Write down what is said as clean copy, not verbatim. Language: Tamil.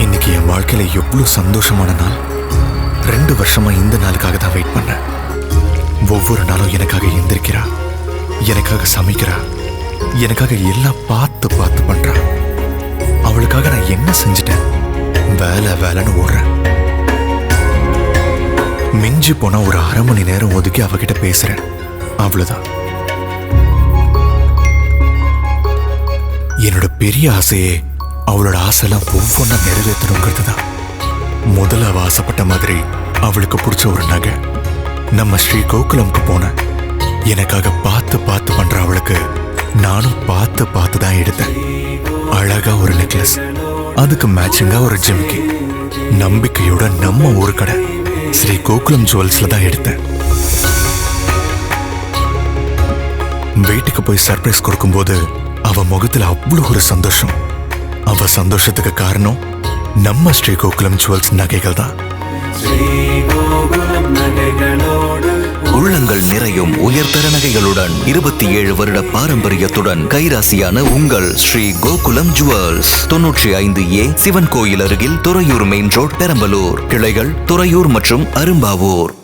இன்னைக்கு என் வாழ்க்கையில எவ்வளவு சந்தோஷமான நாள். 2 வருஷமா இந்த நாளுக்காக தான் வெயிட் பண்ணேன். ஒவ்வொரு நாளும் எனக்காக எந்திரிக்கிறா, எனக்காக சமைக்கிறா, எனக்காக எல்லாம் பார்த்து பார்த்து பண்றா. அவளுக்காக நான் என்ன செஞ்சிட்டேன்? வேலை வேலைன்னு ஓடுறேன். மிஞ்சி போனா ஒரு 1/2 மணி நேரம் ஒதுக்கி அவகிட்ட பேசுறேன், அவ்வளவுதான். என்னோட பெரிய ஆசையே அவளோட ஆசைலாம் ஒவ்வொன்றா நிறைவேற்றணுங்கிறது தான். முதல்ல அவ ஆசைப்பட்ட மாதிரி அவளுக்கு பிடிச்ச ஒரு நகை நம்ம ஸ்ரீ கோகுலம்க்கு போனேன். எனக்காக பார்த்து பார்த்து பண்ற அவளுக்கு நானும் பார்த்து பார்த்து தான் எடுத்தேன். அழகா ஒரு நெக்லஸ், அதுக்கு மேட்சிங்கா ஒரு ஜிமிக்கி. நம்பிக்கையோட நம்ம ஒரு கடை ஸ்ரீ கோகுலம் ஜுவல்ஸ்ல தான் எடுத்தேன். வீட்டுக்கு போய் சர்ப்ரைஸ் கொடுக்கும்போது அவ முகத்துல அவ்வளவு ஒரு சந்தோஷம். அவ சந்தோஷத்துக்கு காரணம் நம்ம ஸ்ரீ கோகுலம் ஜுவல்ஸ் நகைகள் தான். உள்ளங்கள் நிறையும் உயர்தர நகைகளுடன் 27 வருட பாரம்பரியத்துடன் கைராசியான உங்கள் ஸ்ரீ கோகுலம் ஜுவல்ஸ் 95A சிவன் கோயில் அருகில் துறையூர் மெயின் ரோட், பெரம்பலூர். கிளைகள் துறையூர் மற்றும் அரும்பாவூர்.